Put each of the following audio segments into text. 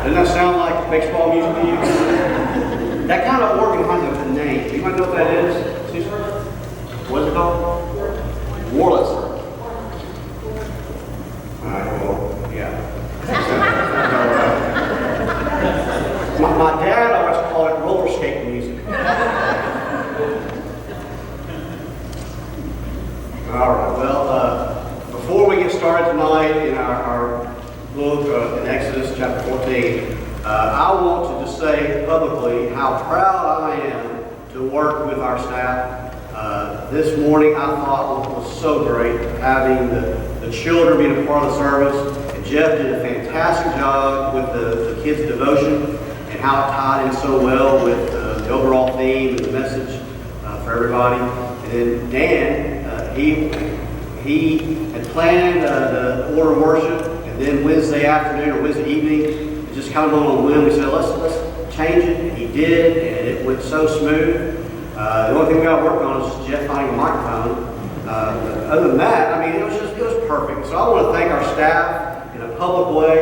Doesn't that sound like baseball music to you? That kind of organ has a name. You might know what that is? What's it called? Wurlitzer. Alright, well, yeah. My dad always called it roller skate music. Alright, well, before we get started tonight in our book in Exodus chapter 14, I want to just say publicly how proud I am to work with our staff. This morning I thought it was so great having the children being a part of the service. And Jeff did a fantastic job with the kids' devotion and how it tied in so well with the overall theme and the message for everybody. And then Dan, he had planned the order of worship, and then Wednesday afternoon or Wednesday evening, it just kind of went on a whim. We said, let's change it. And he did, and it went so smooth. The only thing we got to work on is Jeff finding a microphone. Other than that, I mean, it was perfect. So I want to thank our staff in a public way,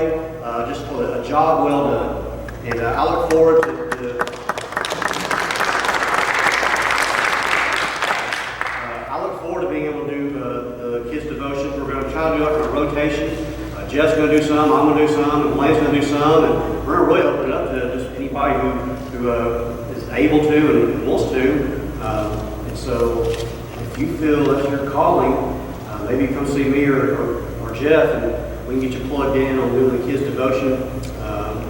just for a job well done. And I look forward to being able to do the kids' devotions. We're going to try to do like a rotation. Jeff's going to do some, I'm going to do some, and Blaine's going to do some, and we're going to really open it up to just anybody who is able to and wants to. And so, if you feel that's your calling, maybe come see me or Jeff, and we can get you plugged in on doing the kids' devotion.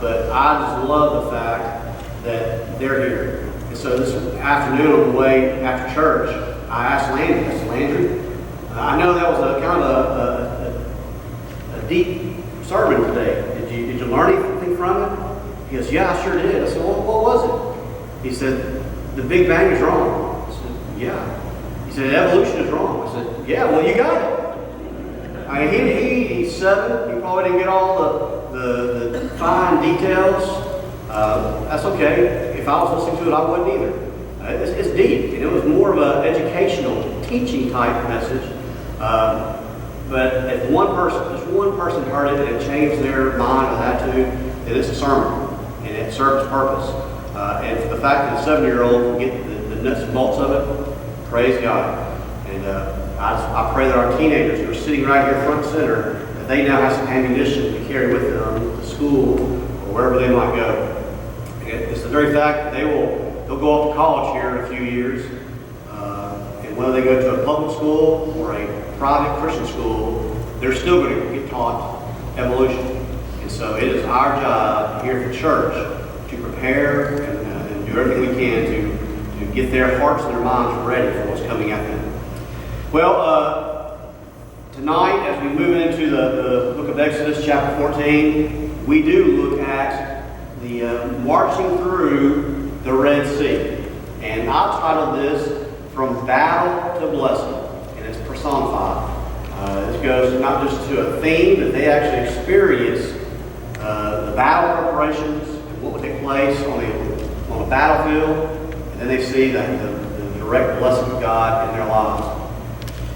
But I just love the fact that they're here. And so this afternoon on the way after church, I asked Landry, I know that was a kind of a deep sermon today. Did you learn anything from it? He goes, yeah, I sure did. I said, well, what was it? He said, the Big Bang is wrong. I said, yeah. He said, evolution is wrong. I said, yeah, well, you got it. I mean, he's 7. He probably didn't get all the fine details. That's okay. If I was listening to it, I wouldn't either. It's deep, and it was more of an educational, teaching type message. But if just one person heard it and it changed their mind or attitude, then it's a sermon, and it served its purpose. And for the fact that a 7-year-old can get the nuts and bolts of it, praise God. And I pray that our teenagers who are sitting right here front and center, that they now have some ammunition to carry with them to school or wherever they might go. It's the very fact that they'll go off to college here in a few years, and whether they go to a public school or a private Christian school, they're still going to get taught evolution. And so it is our job here at the church to prepare and do everything we can to get their hearts and their minds ready for what's coming at them. Well, tonight, as we move into the book of Exodus, chapter 14, we do look at the marching through the Red Sea. And I've titled this From Battle to Blessing, and it's personified. This goes not just to a theme, but they actually experience the battle preparations and what would take place on a battlefield, and then they see the direct blessing of God in their lives.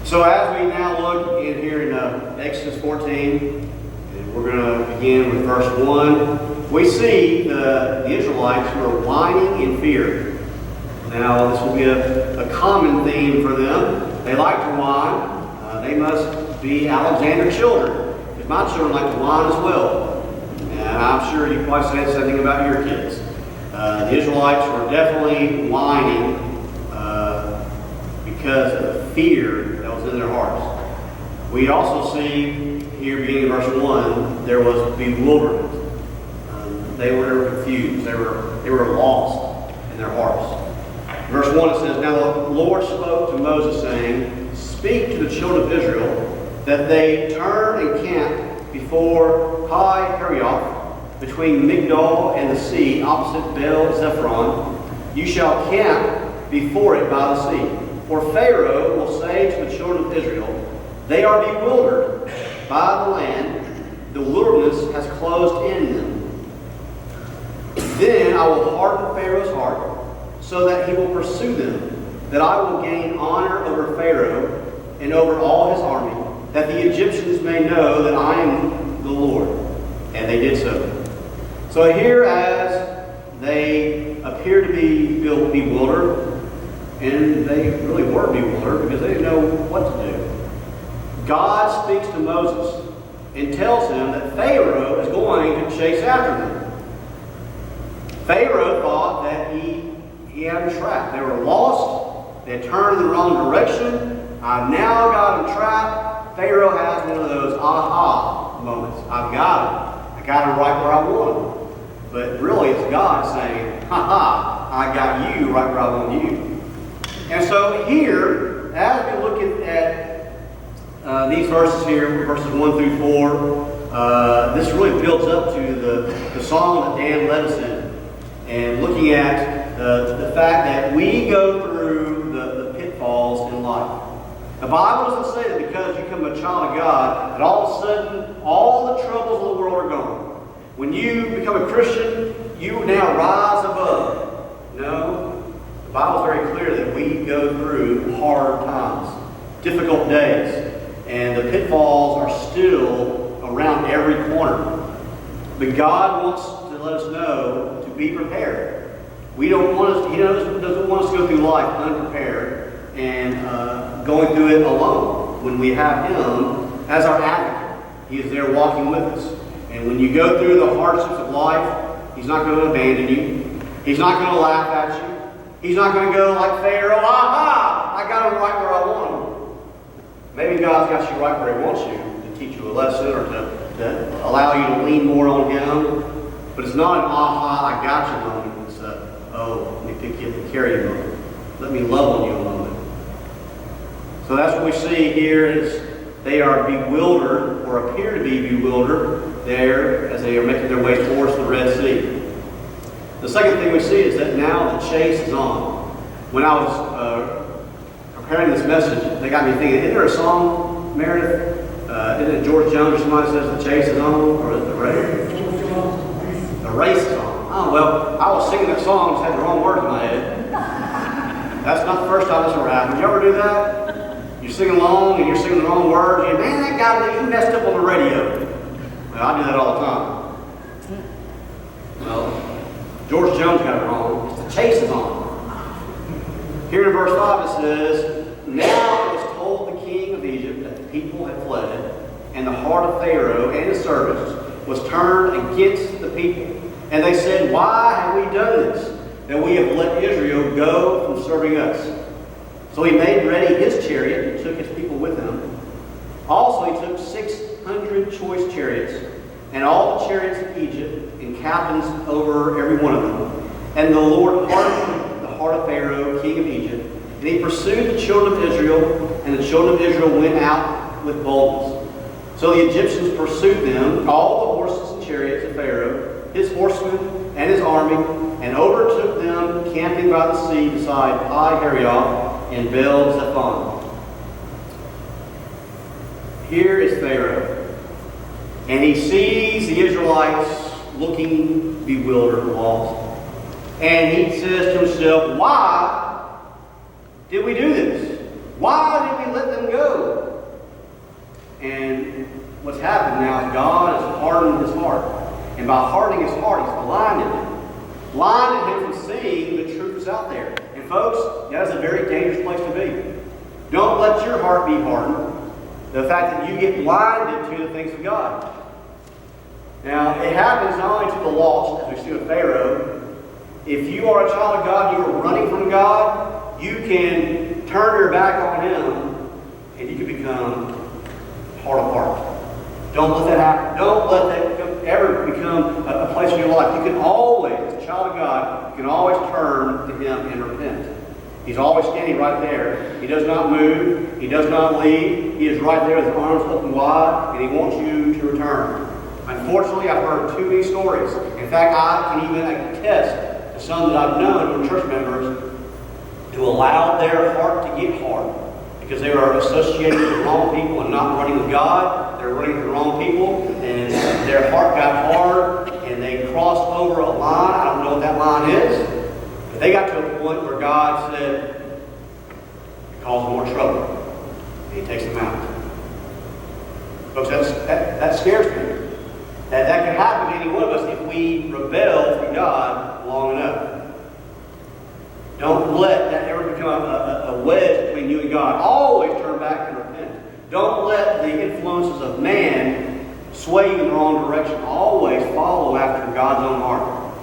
So as we now look in here in Exodus 14, and we're going to begin with verse 1, we see the Israelites who are whining in fear. Now, this will be a common theme for them. They like to whine. They must be Alexander children, because my children like to whine as well. And I'm sure you probably said something about your kids. The Israelites were definitely whining because of the fear that was in their hearts. We also see here, beginning in verse 1, there was bewilderment. They were confused. They were lost in their hearts. Verse 1, it says, Now the Lord spoke to Moses, saying, Speak to the children of Israel, that they turn and camp before Pi Herioth, between Migdol and the sea, opposite Baal Zephron. You shall camp before it by the sea. For Pharaoh will say to the children of Israel, They are bewildered by the land, the wilderness has closed in them. Then I will harden Pharaoh's heart, so that he will pursue them, that I will gain honor over Pharaoh and over all his army, that the Egyptians may know that I am the Lord. And they did so. So here, as they appear to be bewildered, and they really were bewildered because they didn't know what to do, God speaks to Moses and tells him that Pharaoh is going to chase after them. Pharaoh thought that he had them trapped. They were lost. They had turned in the wrong direction. I've now got them trapped. Pharaoh has one of those aha moments. I've got them. I got them right where I want them. But really, it's God saying, ha ha, I got you right where I want you. And so here, as we look at these verses here, verses 1 through 4, this really builds up to the song that Dan led us in. And looking at the fact that we go through the pitfalls in life. The Bible doesn't say that because you become a child of God, that all of a sudden, all the troubles of the world are gone. When you become a Christian, you now rise above. No, the Bible is very clear that we go through hard times, difficult days, and the pitfalls are still around every corner. But God wants to let us know to be prepared. He doesn't want us to go through life unprepared and going through it alone. When we have Him as our advocate, He is there walking with us. And when you go through the hardships of life, He's not going to abandon you. He's not going to laugh at you. He's not going to go like Pharaoh, aha, I got him right where I want him. Maybe God's got you right where He wants you to teach you a lesson or to allow you to lean more on Him. But it's not an aha, I got you moment. It's a, oh, let me pick you up and carry you moment. Let me love on you a moment. So that's what we see here is they are bewildered or appear to be bewildered there as they are making their way towards the Red Sea. The second thing we see is that now the chase is on. When I was preparing this message, they got me thinking, isn't there a song, Meredith? Isn't it George Jones or somebody says the chase is on? Or is it the race? The race is on. Oh, well, I was singing that song and just had the wrong words in my head. That's not the first time this ever happened. You ever do that? You sing along and you're singing the wrong words. And man, that guy, he messed up on the radio. Well, I do that all the time. Well, George Jones got it wrong. It's the chase is on. Here in verse 5 it says, now it was told the king of Egypt that the people had fled, and the heart of Pharaoh and his servants was turned against the people. And they said, why have we done this, that we have let Israel go from serving us? So he made ready his chariot and took his people with him. Also he took 600 choice chariots, and all the chariots of Egypt, and captains over every one of them. And the Lord hardened the heart of Pharaoh, king of Egypt, and he pursued the children of Israel, and the children of Israel went out with boldness. So the Egyptians pursued them, all the horses and chariots of Pharaoh, his horsemen and his army, and overtook them camping by the sea beside Pi-Hahiroth and Baal-Zephon. Here is Pharaoh. And he sees the Israelites looking bewildered and lost. And he says to himself, why did we do this? Why did we let them go? And what's happened now is God has hardened his heart. And by hardening his heart, he's blinded him. Blinded him from seeing the truths out there. And folks, that is a very dangerous place to be. Don't let your heart be hardened. The fact that you get blinded to the things of God. Now, it happens not only to the lost, as we see with Pharaoh. If you are a child of God, you are running from God, you can turn your back on Him, and you can become hard apart. Don't let that happen. Don't let that ever become a place in your life. You can always, as a child of God, you can always turn to Him and repent. He's always standing right there. He does not move. He does not leave. He is right there with his arms open wide, and He wants you to return. Unfortunately, I've heard too many stories. In fact, I can even attest to some that I've known from church members to allow their heart to get hard because they are associated with the wrong people and not running with God. They're running with the wrong people, and their heart got hard, and they crossed over a line. I don't know what that line is. But they got to a point where God said, cause more trouble. And He takes them out. Folks, that scares me. That can happen to any one of us if we we rebel from God long enough. Don't let that ever become a wedge between you and God. Always turn back and repent. Don't let the influences of man sway you in the wrong direction. Always follow after God's own heart.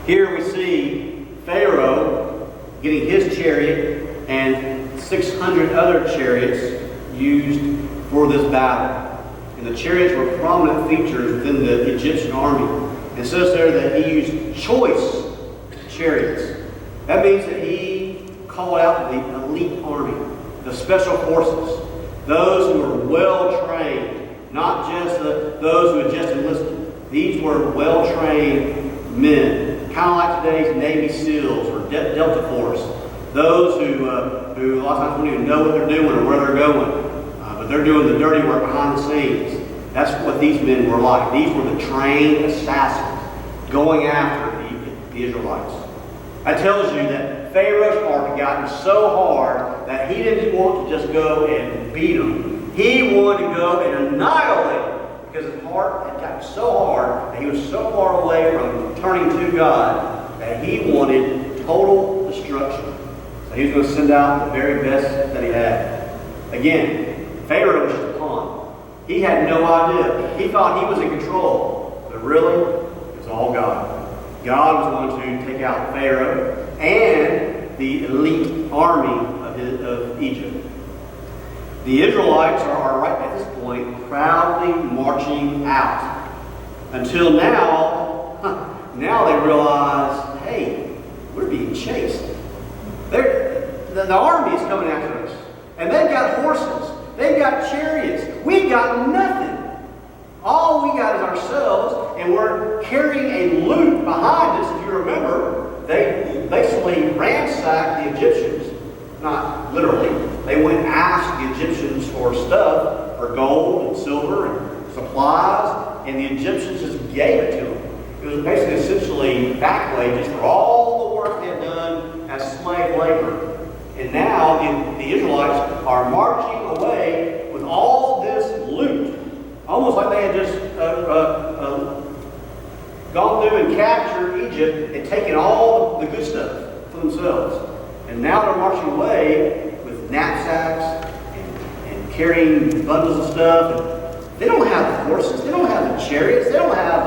Here we see Pharaoh getting his chariot and 600 other chariots used for this battle. And the chariots were prominent features within the Egyptian army. It says there that he used choice chariots. That means that he called out the elite army, the special forces, those who were well trained, not just those who had just enlisted. These were well trained men, kind of like today's Navy SEALs or Delta Force. Those who a lot of times don't even know what they're doing or where they're going. But they're doing the dirty work behind the scenes. That's what these men were like. These were the trained assassins going after the Israelites. That tells you that Pharaoh's heart had gotten so hard that he didn't want to just go and beat them. He wanted to go and annihilate them because his heart had gotten so hard that he was so far away from turning to God that he wanted total destruction. So he was going to send out the very best that he had. Again, Pharaoh was just a pawn. He had no idea. He thought he was in control. But really, it was all God. God was going to take out Pharaoh and the elite army of Egypt. The Israelites are right at this point proudly marching out. Until now, they realize, hey, we're being chased. The army is coming after us. And they've got horses. They've got chariots. We've got nothing. All we got is ourselves, and we're carrying a loot behind us. If you remember, they basically ransacked the Egyptians. Not literally. They went and asked the Egyptians for stuff, for gold and silver and supplies, and the Egyptians just gave it to them. It was basically essentially back wages for all the work they had done as slave labor. And now the Israelites are marching away with all this loot. Almost like they had just gone through and captured Egypt and taken all the good stuff for themselves. And now they're marching away with knapsacks and carrying bundles of stuff. And they don't have the horses. They don't have the chariots. They don't have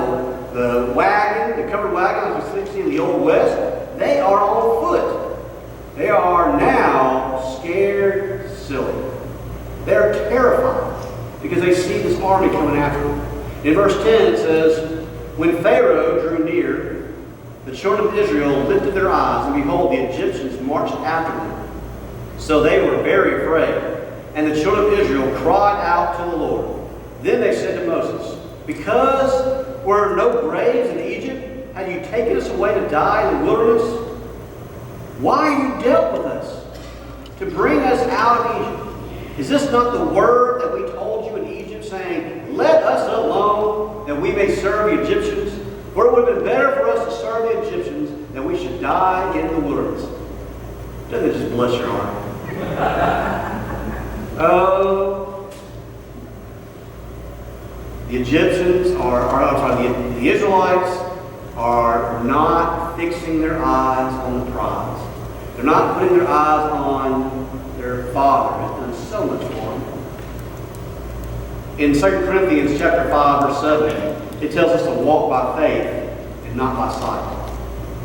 the wagon, the covered wagon like you see in the Old West. They are on foot. They are now scared silly. They're terrified because they see this army coming after them. In verse 10 it says, when Pharaoh drew near, the children of Israel lifted their eyes, and behold, the Egyptians marched after them. So they were very afraid. And the children of Israel cried out to the Lord. Then they said to Moses, because there were no graves in Egypt, have you taken us away to die in the wilderness? Why have you dealt with us to bring us out of Egypt? Is this not the word that we told you in Egypt, saying, let us alone, that we may serve the Egyptians? For it would have been better for us to serve the Egyptians than we should die in the wilderness. Doesn't it just bless your heart? Oh, the Egyptians the Israelites are not fixing their eyes on the prize. They're not putting their eyes on their Father who's done so much for them. In 2 Corinthians chapter 5, verse 7, it tells us to walk by faith and not by sight.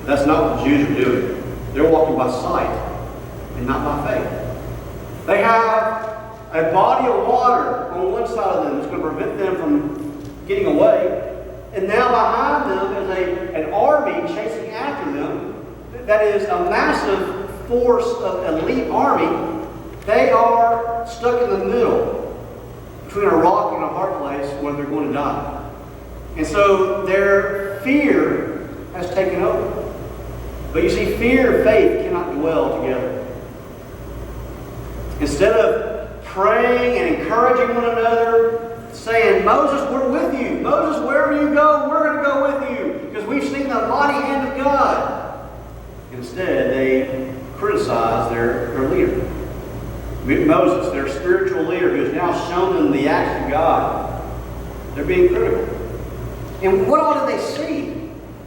That's not what the Jews are doing. They're walking by sight and not by faith. They have a body of water on one side of them that's going to prevent them from getting away. And now behind them is an army chasing after them that is a massive force of elite army. They are stuck in the middle between a rock and a hard place where they're going to die. And so their fear has taken over. But you see, fear and faith cannot dwell together. Instead of praying and encouraging one another, saying, Moses, we're with you. Moses, wherever you go, we're going to go with you because we've seen the mighty hand of God. Instead, they criticize their leader. Moses, their spiritual leader, who has now shown them the acts of God. They're being critical. And what all did they see?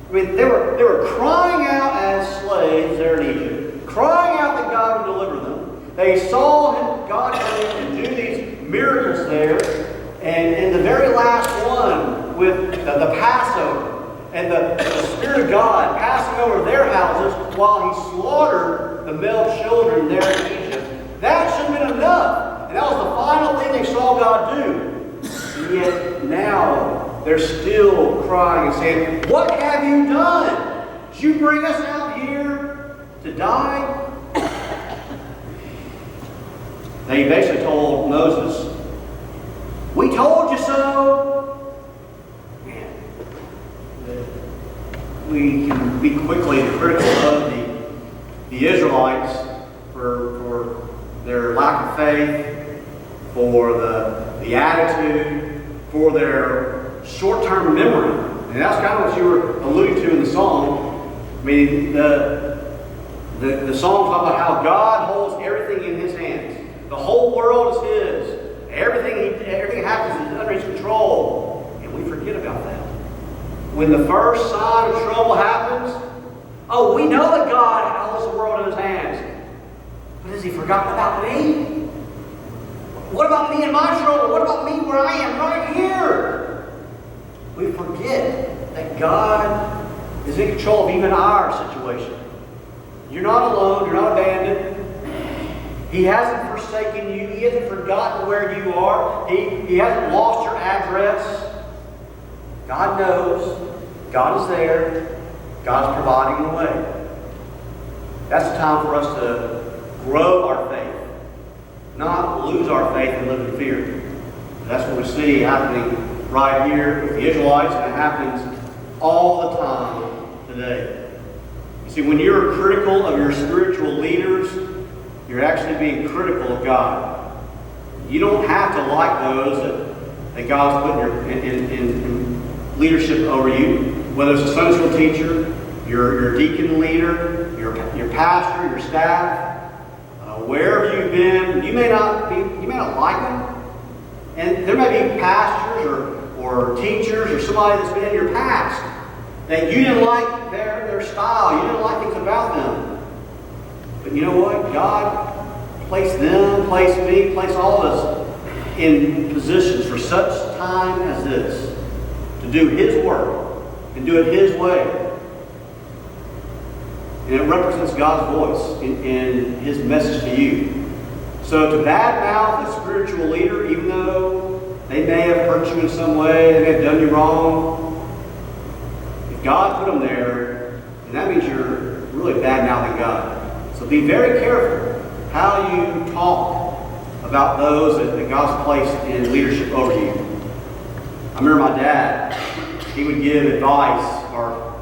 I mean, they were crying out as slaves there in Egypt, crying out that God would deliver them. They saw God come in and do these miracles there. And the very last one with the Passover and the Spirit of God passing over their houses while He slaughtered the male children there in Egypt, that should have been enough. And that was the final thing they saw God do. And yet now they're still crying and saying, "What have you done? Did you bring us out here to die?" They basically told Moses, "We told you so." Man, we can be quickly critical of the Israelites for their lack of faith, for the attitude, for their short-term memory. And that's kind of what you were alluding to in the song. I mean, the song talks about how God holds everything in His hands. The whole world is His. Everything happens is under His control. And we forget about that. When the first sign of trouble happens, oh, we know that God holds the world in His hands. But has He forgotten about me? What about me and my trouble? What about me where I am right here? We forget that God is in control of even our situation. You're not alone. You're not abandoned. He hasn't forsaken you. He hasn't forgotten where you are. He hasn't lost your address. God knows. God is there. God's providing the way. That's the time for us to grow our faith, not lose our faith and live in fear. That's what we see happening right here with the Israelites, and it happens all the time today. You see, when you're critical of your spiritual leaders, you're actually being critical of God. You don't have to like those that God's put in leadership over you, whether it's a Sunday school teacher, your deacon leader, your pastor, your staff. Wherever you've been, you may not like them, and there may be pastors or teachers or somebody that's been in your past that you didn't like their style, you didn't like things about them. But you know what? God placed them, placed me, placed all of us in positions for such time as this to do His work and do it His way. And it represents God's voice in His message to you. So to badmouth a spiritual leader, even though they may have hurt you in some way, they may have done you wrong, if God put them there, then that means you're really badmouthing God. So be very careful how you talk about those that God's placed in leadership over you. I remember my dad, he would give advice, or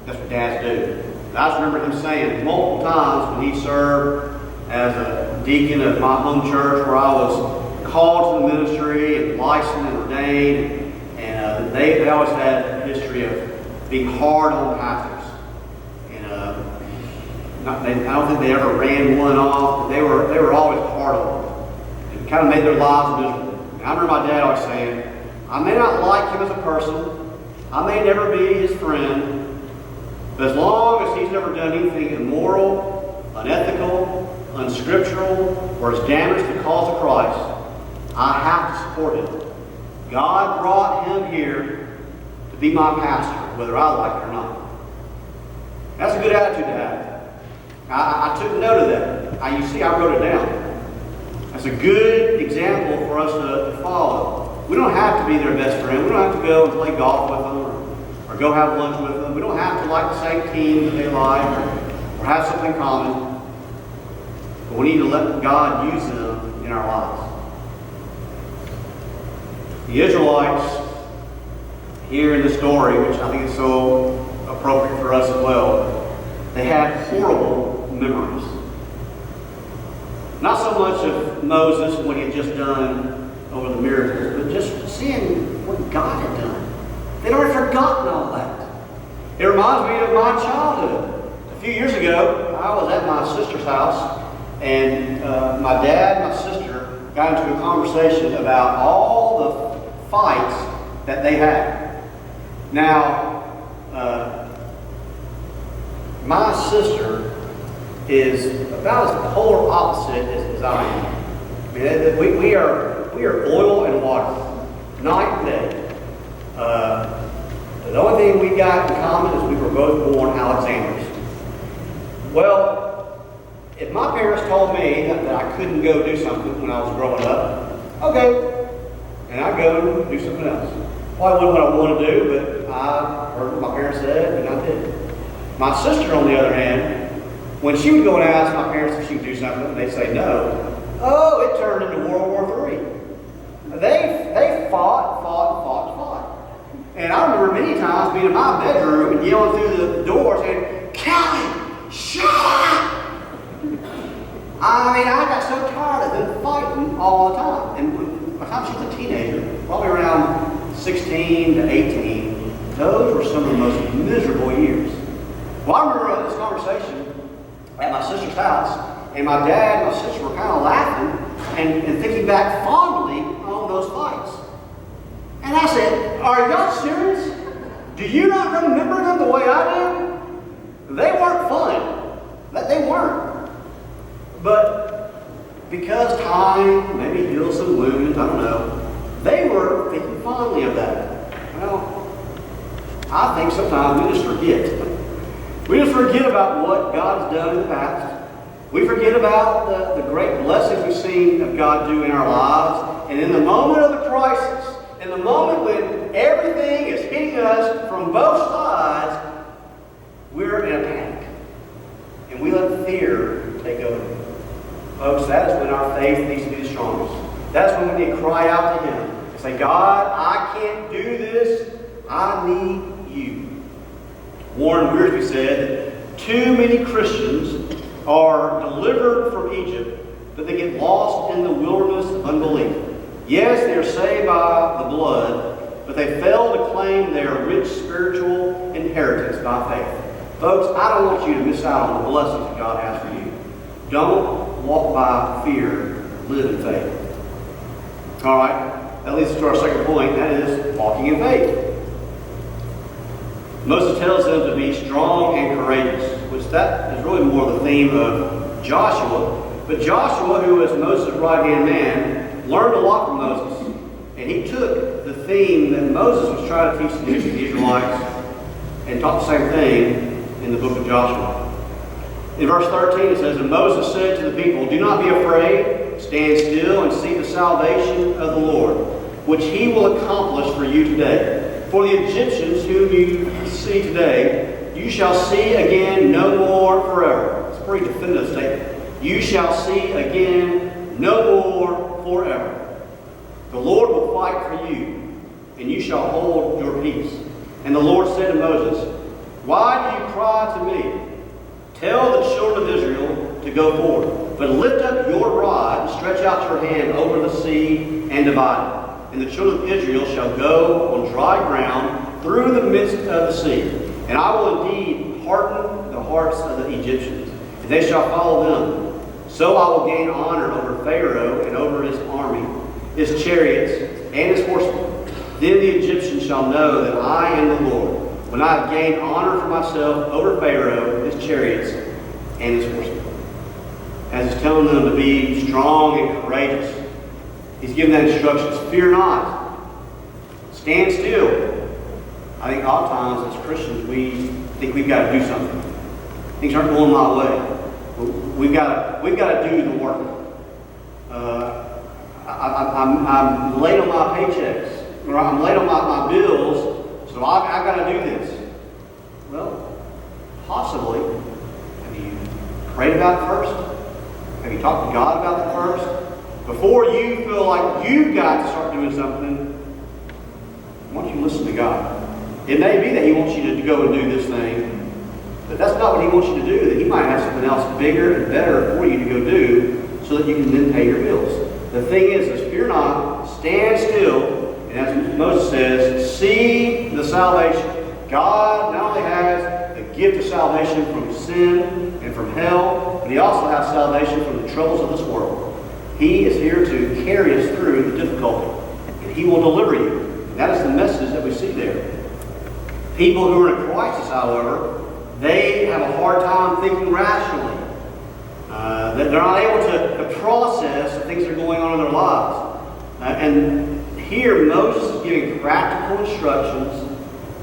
that's what dads do. I just remember him saying multiple times when he served as a deacon of my home church, where I was called to the ministry and licensed and ordained, and they always had a history of being hard on pastors. And I don't think they ever ran one off, but they were always hard on them. It kind of made their lives miserable. And I remember my dad always saying, "I may not like him as a person, I may never be his friend, but as long as he's never done anything immoral, unethical, unscriptural, or has damaged the cause of Christ, I have to support him. God brought him here to be my pastor, whether I like it or not." That's a good attitude to have. I took note of that. You see, I wrote it down. That's a good example for us to follow. We don't have to be their best friend. We don't have to go and play golf with them or go have lunch with them. We don't have to like the same team that they like or have something in common. But we need to let God use them in our lives. The Israelites, here in the story, which I think is so appropriate for us as well, they had horrible memories. Not so much of Moses and what he had just done over the miracles, but just seeing what God had done. They'd already forgotten all that. It reminds me of my childhood. A few years ago, I was at my sister's house, and my dad and my sister got into a conversation about all the fights that they had. Now, my sister is about as polar opposite as I am. I mean, we are oil and water, night and day. The only thing we got in common is we were both born Alexanders. Well, if my parents told me that I couldn't go do something when I was growing up, okay, and I'd go and do something else. Probably wasn't what I wanted to do, but I heard what my parents said, and I did. My sister, on the other hand, when she would go and ask my parents if she could do something, and they'd say no, oh, it turned into World War III. They fought. And I remember many times being in my bedroom and yelling through the door saying, Kelly, shut up! I mean, I got so tired of them fighting all the time. And by the time she was a teenager, probably around 16 to 18, those were some of the most miserable years. Well, I remember this conversation at my sister's house, and my dad and my sister were kind of laughing and thinking back fondly on those fights. And I said, are y'all serious? Do you not remember them the way I do? They weren't fun. They weren't. But because time maybe heals some wounds, I don't know, they were thinking fondly of that. Well, I think sometimes we just forget. We just forget about what God has done in the past. We forget about the great blessings we've seen of God do in our lives. And in the moment of the crisis, in the moment when everything is hitting us from both sides, we're in a panic. And we let fear take over. Folks, that is when our faith needs to be the strongest. That's when we need to cry out to Him and say, God, I can't do this. I need You. Warren Wiersbe said that too many Christians are delivered from Egypt, but they get lost in the wilderness of unbelief. Yes, they are saved by the blood, but they fail to claim their rich spiritual inheritance by faith. Folks, I don't want you to miss out on the blessings that God has for you. Don't walk by fear, live in faith. All right, that leads us to our second point, and that is walking in faith. Moses tells them to be strong and courageous, which that is really more the theme of Joshua. But Joshua, who was Moses' right-hand man, learned a lot from Moses. And he took the theme that Moses was trying to teach the Israelites and taught the same thing in the book of Joshua. In verse 13 it says, And Moses said to the people, Do not be afraid, stand still and see the salvation of the Lord, which He will accomplish for you today. For the Egyptians whom you see today, you shall see again no more forever. It's a pretty definitive statement. You shall see again no more forever. The Lord will fight for you, and you shall hold your peace. And the Lord said to Moses, Why do you cry to me? Tell the children of Israel to go forward, but lift up your rod and stretch out your hand over the sea and divide it. And the children of Israel shall go on dry ground through the midst of the sea. And I will indeed harden the hearts of the Egyptians, and they shall follow them. So I will gain honor over Pharaoh and over his army, his chariots, and his horsemen. Then the Egyptians shall know that I am the Lord, when I have gained honor for myself over Pharaoh, his chariots, and his horsemen. As he's telling them to be strong and courageous, he's giving that instructions. Fear not. Stand still. I think oftentimes as Christians we think we've got to do something. Things aren't going my way. We've got to do the work. I'm late on my paychecks, or I'm late on my bills, so I got to do this. Well, possibly. Have you prayed about it first? Have you talked to God about it first? Before you feel like you've got to start doing something, why don't you listen to God? It may be that He wants you to go and do this thing, but that's not what He wants you to do. That He might have something else bigger and better for you to go do so that you can then pay your bills. The thing is fear not, stand still, and as Moses says, see the salvation. God not only has the gift of salvation from sin and from hell, but He also has salvation from the troubles of this world. He is here to carry us through the difficulty, and He will deliver you. And that is the message that we see there. People who are in a crisis, however, they have a hard time thinking rationally. That they're not able to process the things that are going on in their lives. And here, Moses is giving practical instructions.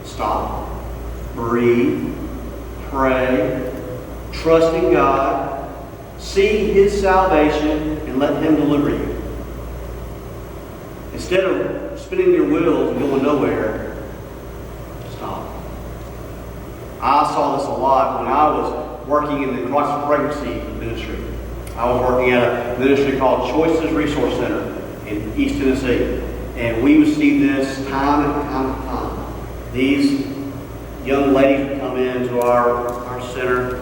Stop, breathe, pray, trust in God, see His salvation, and let Him deliver you. Instead of spinning your wheels and going nowhere, stop. I saw this a lot when I was working in the crisis pregnancy ministry. I was working at a ministry called Choices Resource Center in East Tennessee. And we would see this time and time and time. These young ladies would come into our center,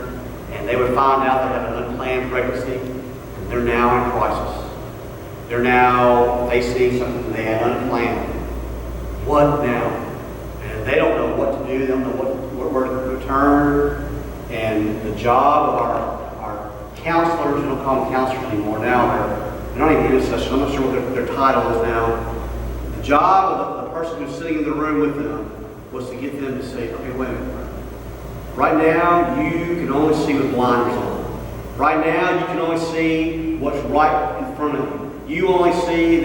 and they would find out they have an unplanned pregnancy, and they're now in crisis. They're now facing something they had unplanned. What now? And they don't know what to do. They don't know where to turn. And the job of our counselors, we don't call them counselors anymore now, they're not even intercessors. I'm not sure what their title is now. The job of the person who's sitting in the room with them was to get them to say, okay, wait a minute. Right now, you can only see with blinders on. Right now, you can only see what's right in front of you. You only see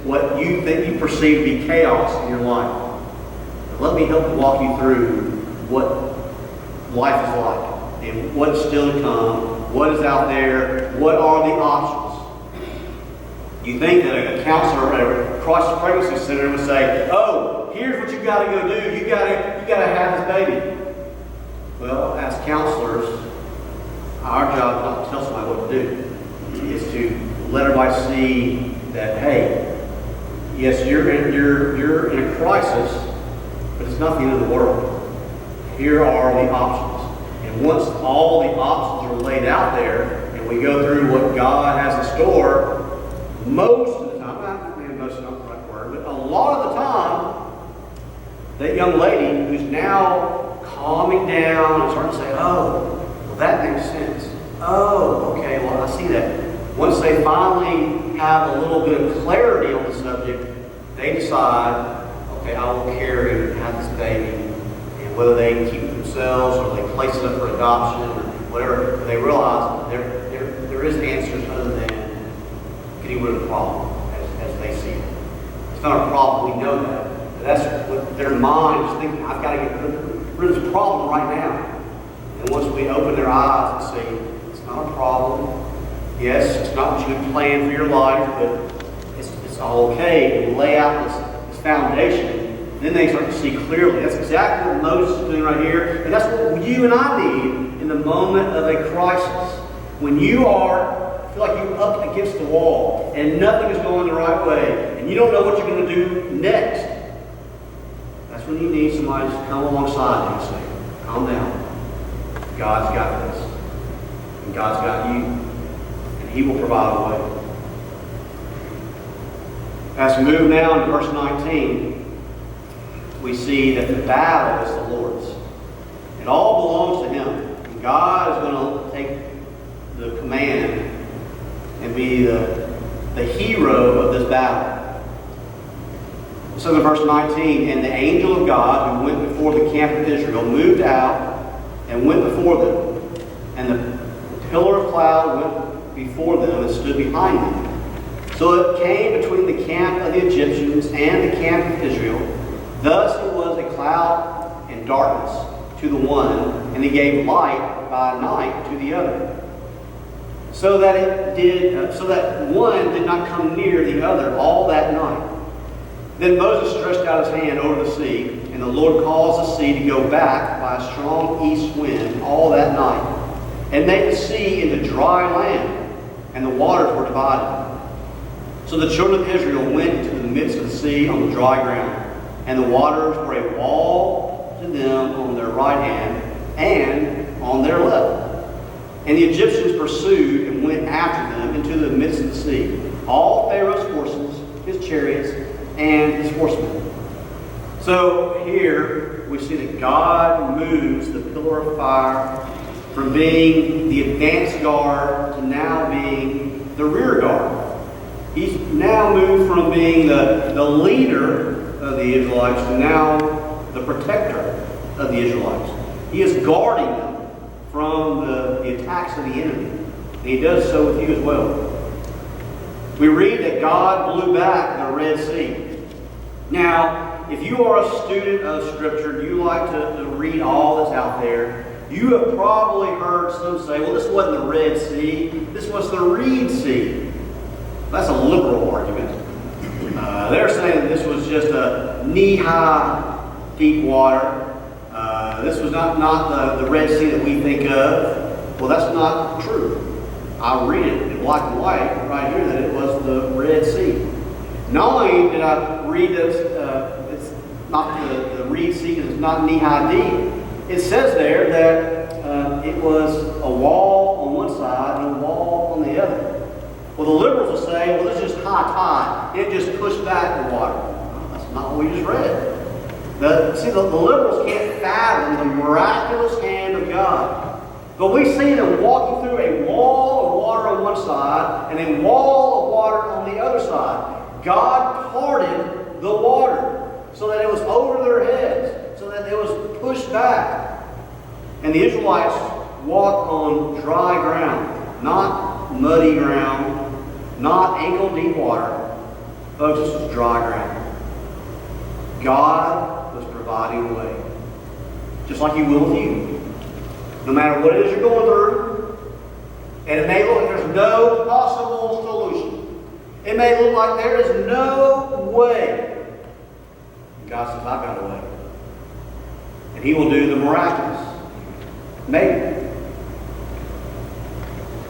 what you think you perceive to be chaos in your life. But let me help walk you through what life is like and what's still to come, what is out there, what are the options. You think that a counselor at a crisis pregnancy center would say, oh, here's what you got to go do. You got to have this baby. Well, as counselors, our job is not to tell somebody what to do. It's to let everybody see that, hey, yes, you're in a crisis, but it's not the end of the world. Here are the options. And once all the options are laid out there, and we go through what God has in store, most of the time, maybe most is not the right word, but a lot of the time, that young lady who's now calming down and starting to say, oh, well, that makes sense. Oh, okay, well, I see that. Once they finally have a little bit of clarity on the subject, they decide, okay, I will carry and have this baby. And whether they keep it themselves or they place it up for adoption or whatever, they realize there is answers other than getting rid of the problem as they see it. It's not a problem, we know that. But that's what their mind is thinking, I've got to get rid of this problem right now. And once we open their eyes and see, it's not a problem. Yes, it's not what you had planned for your life, but it's all okay. And lay out this foundation, then they start to see clearly. That's exactly what Moses is doing right here. And that's what you and I need in the moment of a crisis. When you feel like you're up against the wall and nothing is going the right way and you don't know what you're going to do next, that's when you need somebody to come alongside you and say, calm down. God's got this. And God's got you. And He will provide a way. As we move now to verse 19, we see that the battle is the Lord's. It all belongs to Him. And God is going to take the command and be the hero of this battle. So in verse 19, and the angel of God who went before the camp of Israel moved out and went before them. And the pillar of cloud went before them and stood behind them. So it came between the camp of the Egyptians and the camp of Israel. Thus it was a cloud and darkness to the one, and He gave light by night to the other. So that one did not come near the other all that night. Then Moses stretched out his hand over the sea, and the Lord caused the sea to go back by a strong east wind all that night, and made the sea into dry land, and the waters were divided. So the children of Israel went into the midst of the sea on the dry ground, and the waters were a wall to them on their right hand and on their left. And the Egyptians pursued and went after them into the midst of the sea, all Pharaoh's horses, his chariots, and his horsemen. So here we see that God moves the pillar of fire from being the advance guard to now being the rear guard. He's now moved from being the leader of the Israelites to now the protector. of the Israelites. He is guarding them from the attacks of the enemy. And He does so with you as well. We read that God blew back the Red Sea. Now, if you are a student of Scripture, and you like to read all that's out there, you have probably heard some say, well, this wasn't the Red Sea, this was the Reed Sea. That's a liberal argument. They're saying that this was just a knee-high deep water. This was not the Red Sea that we think of. Well, that's not true. I read it in black and white right here that it was the Red Sea. Not only did I read this, it's not the Reed Sea because it's not knee-high deep. It says there that it was a wall on one side and a wall on the other. Well, the liberals will say, well, this is just high tide. It just pushed back the water. Well, that's not what we just read. The liberals can't fathom the miraculous hand of God. But we see them walking through a wall of water on one side and a wall of water on the other side. God parted the water so that it was over their heads, so that it was pushed back. And the Israelites walked on dry ground, not muddy ground, not ankle-deep water. Folks, this was dry ground. God was providing a way, just like He will with you. No matter what it is you're going through, and it may look like there's no possible solution. It may look like there is no way. And God says, I've got a way. And He will do the miraculous. Maybe.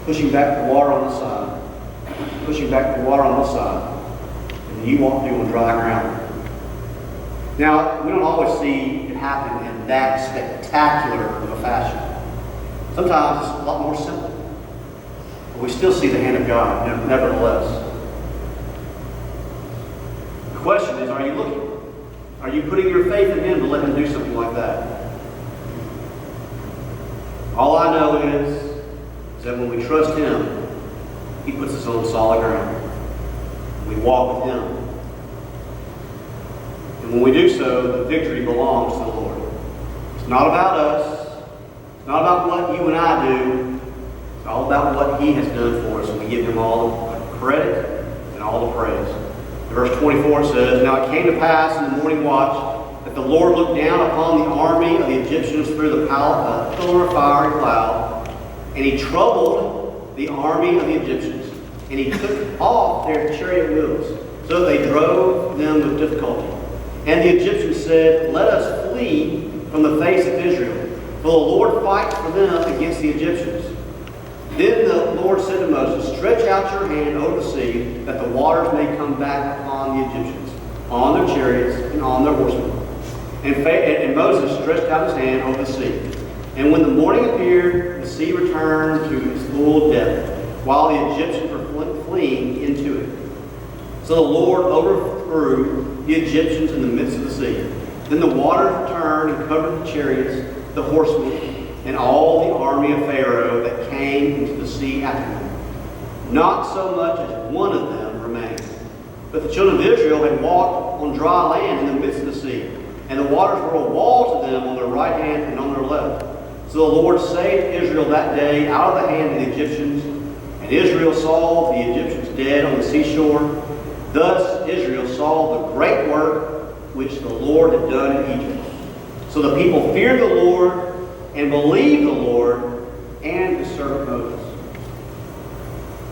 Pushing back the water on this side. Pushing back the water on this side. And then you walk through on dry ground. Now, we don't always see it happen in that spectacular of a fashion. Sometimes it's a lot more simple. But we still see the hand of God, nevertheless. The question is, are you looking? Are you putting your faith in Him to let Him do something like that? All I know is that when we trust Him, He puts us on solid ground. We walk with Him. And when we do so, the victory belongs to the Lord. It's not about us. It's not about what you and I do. It's all about what He has done for us. And we give Him all the credit and all the praise. In verse 24 says, Now it came to pass in the morning watch that the Lord looked down upon the army of the Egyptians through the pillar of fire and cloud, and He troubled the army of the Egyptians, and He took off their chariot wheels, so that they drove them with difficulty. And the Egyptians said, Let us flee from the face of Israel, for the Lord fights for them against the Egyptians. Then the Lord said to Moses, Stretch out your hand over the sea, that the waters may come back upon the Egyptians, on their chariots and on their horsemen. And Moses stretched out his hand over the sea. And when the morning appeared, the sea returned to its full depth, while the Egyptians were fleeing into it. So the Lord overthrew the Egyptians in the midst of the sea. Then the waters returned and covered the chariots, the horsemen, and all the army of Pharaoh that came into the sea after them. Not so much as one of them remained. But the children of Israel had walked on dry land in the midst of the sea, and the waters were a wall to them on their right hand and on their left. So the Lord saved Israel that day out of the hand of the Egyptians, and Israel saw the Egyptians dead on the seashore. Thus Israel saw the great work which the Lord had done in Egypt. So the people feared the Lord and believed the Lord and His servant Moses.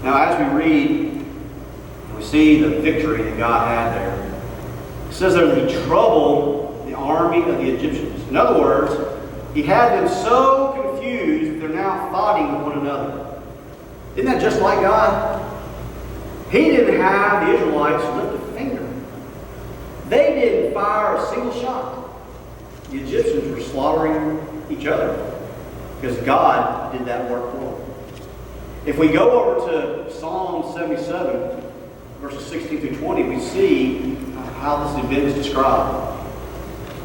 Now as we read, we see the victory that God had there. It says that He troubled the army of the Egyptians. In other words, He had them so confused that they're now fighting with one another. Isn't that just like God? He didn't have the Israelites lift a finger. They didn't fire a single shot. The Egyptians were slaughtering each other because God did that work for them. If we go over to Psalm 77, verses 16 through 20, we see how this event is described.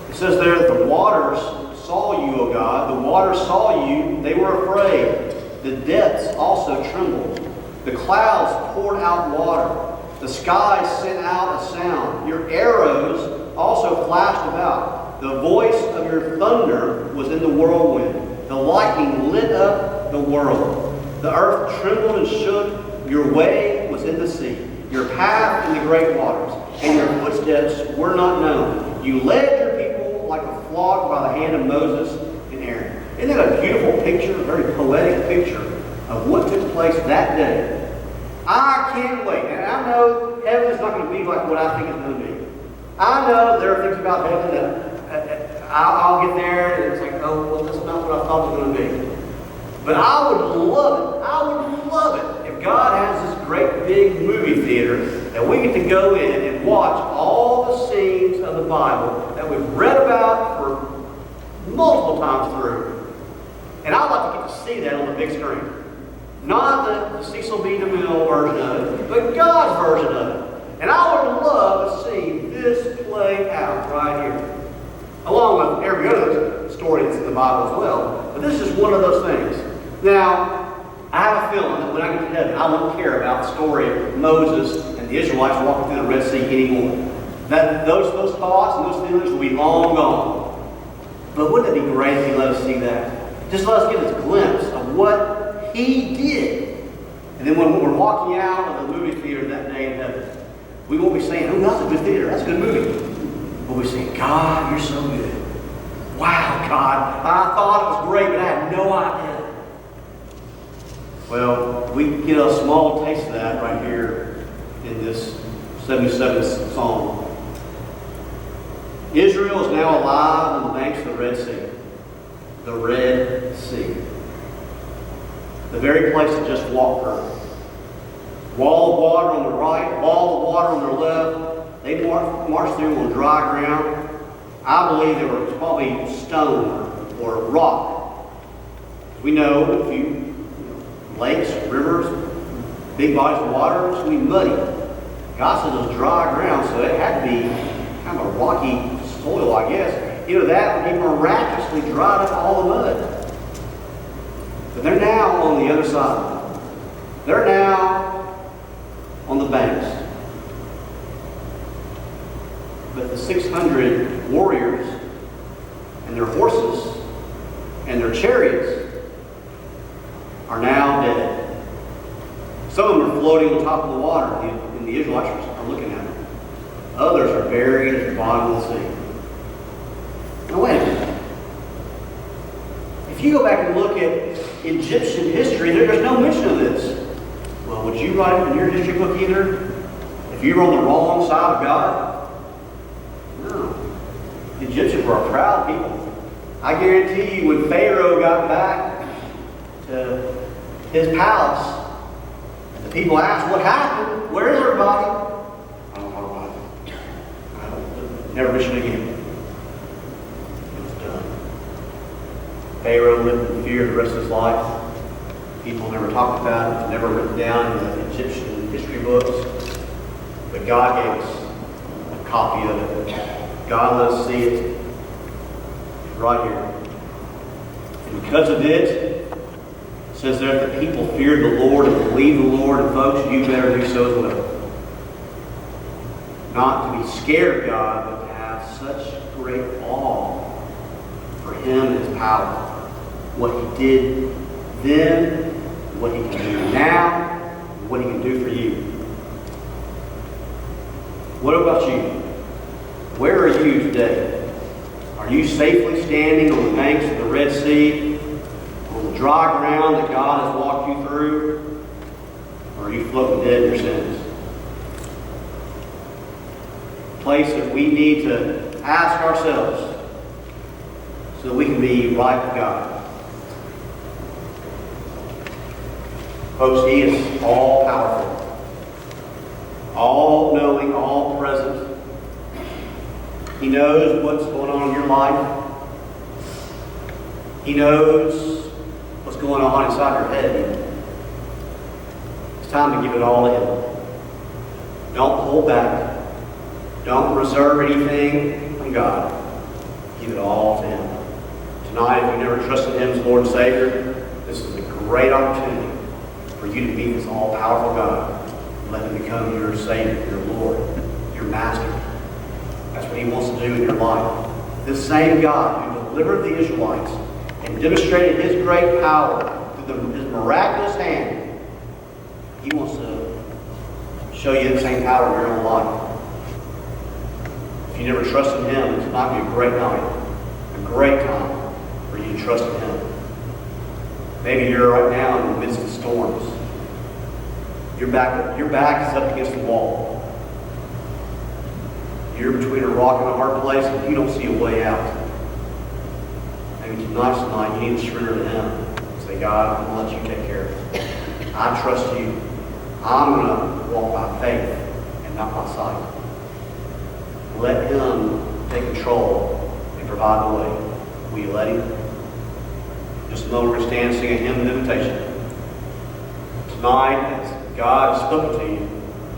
It says there that the waters saw you, O God. The waters saw you. They were afraid. The depths also trembled. The clouds poured out water. The skies sent out a sound. Your arrows also flashed about. The voice of your thunder was in the whirlwind. The lightning lit up the world. The earth trembled and shook. Your way was in the sea, your path in the great waters, and your footsteps were not known. You led your people like a flock by the hand of Moses and Aaron. Isn't that a beautiful picture, a very poetic picture of what took place that day? I can't wait. And I know heaven is not going to be like what I think it's going to be. I know there are things about heaven that I'll get there and it's like, oh, well, that's not what I thought it was going to be. But I would love it. I would love it if God has this great big movie theater that we get to go in and watch all the scenes of the Bible that we've read about for multiple times through. And I'd like to get to see that on the big screen. Not the Cecil B. DeMille version of it, but God's version of it. And I would love to see this play out right here. Along with every other story that's in the Bible as well. But this is one of those things. Now, I have a feeling that when I get to heaven, I won't care about the story of Moses and the Israelites walking through the Red Sea anymore. That those thoughts and those feelings will be long gone. But wouldn't it be great if He let us see that? Just let us get this glimpse of what He did. And then when we're walking out of the movie theater that day in heaven, we won't be saying, oh, that's a good theater, that's a good movie. But we say, God, you're so good. Wow, God, I thought it was great, but I had no idea. Well, we get a small taste of that right here in this 77th Psalm. Israel is now alive on the banks of the Red Sea. The Red Sea. The very place that just walked through. Wall of water on the right, wall of water on their left. They marched through on dry ground. I believe there was probably stone or rock. We know if you lakes, rivers, big bodies of water, it's going to be muddy. God said it was dry ground, so it had to be kind of a rocky soil, I guess. Either that or He miraculously dried up all the mud. But they're now on the other side. They're now on the banks. But the 600 warriors and their horses and their chariots are now dead. Some of them are floating on top of the water, and the Israelites are looking at them. Others are buried at the bottom of the sea. Now wait a minute. If you go back and look at Egyptian history, there's no mention of this. Well, would you write it in your history book either? If you were on the wrong side of God? No. The Egyptians were a proud people. I guarantee you when Pharaoh got back to his palace, the people asked, what happened? Where is everybody? I don't know about it. I don't never mention it again. It was done. Pharaoh lived in fear the rest of his life. People never talked about it. It's never written down in the Egyptian history books. But God gave us a copy of it. God let us see it right here. And because of it, it says there that the people feared the Lord and believed the Lord, and folks, you better do so as well. Not to be scared of God, but to have such great awe for Him and His power. What He did then, what He can do now, and what He can do for you. What about you? Where are you today? Are you safely standing on the banks of the Red Sea? On the dry ground that God has walked you through? Or are you floating dead in your sins? A place that we need to ask ourselves so that we can be right with God. Folks, He is all powerful, all knowing, all present. He knows what's going on in your life. He knows what's going on inside your head. It's time to give it all to Him. Don't hold back. Don't reserve anything from God. Give it all to Him. Tonight, if you've never trusted Him as Lord and Savior, this is a great opportunity for you to meet this all-powerful God. Let Him become your Savior, your Lord, your Master. That's what He wants to do in your life. This same God who delivered the Israelites and demonstrated His great power through His miraculous hand, He wants to show you the same power in your own life. If you never trusted Him, it's not going to be a great night, a great time for you to trust in Him. Maybe you're right now in the midst of storms. Your back is up against the wall. You're between a rock and a hard place and you don't see a way out. Maybe tonight's the night you need to surrender to Him. Say, God, I'm going to let You take care of it. I trust You. I'm going to walk by faith and not by sight. Let Him take control and provide the way. Will you let Him? Just a moment, we're going to stand and sing a hymn of invitation. Tonight, as God has spoken to you,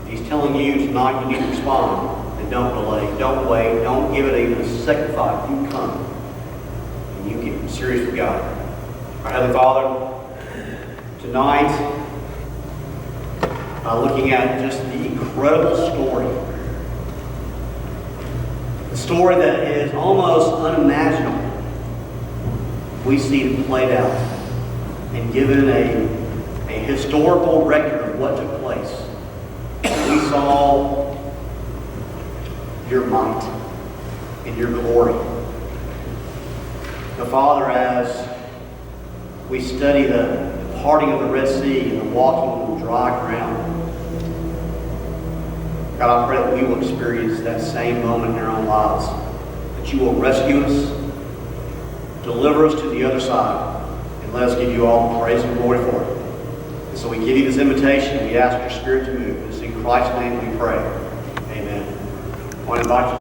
He's telling you tonight you need to respond. And don't delay, don't wait, don't give it even a second thought. You come and you get serious with God. Our Heavenly Father, tonight, looking at just the incredible story. A story that is almost unimaginable. We see it played out and given a historical record of what took place. We saw Your might and Your glory. Now, Father, as we study the parting of the Red Sea and the walking on the dry ground, God, I pray that we will experience that same moment in our own lives, that You will rescue us, deliver us to the other side, and let us give You all the praise and glory for it. And so we give You this invitation, and we ask Your Spirit to move. It's in Christ's name we pray. Amen. I want to invite you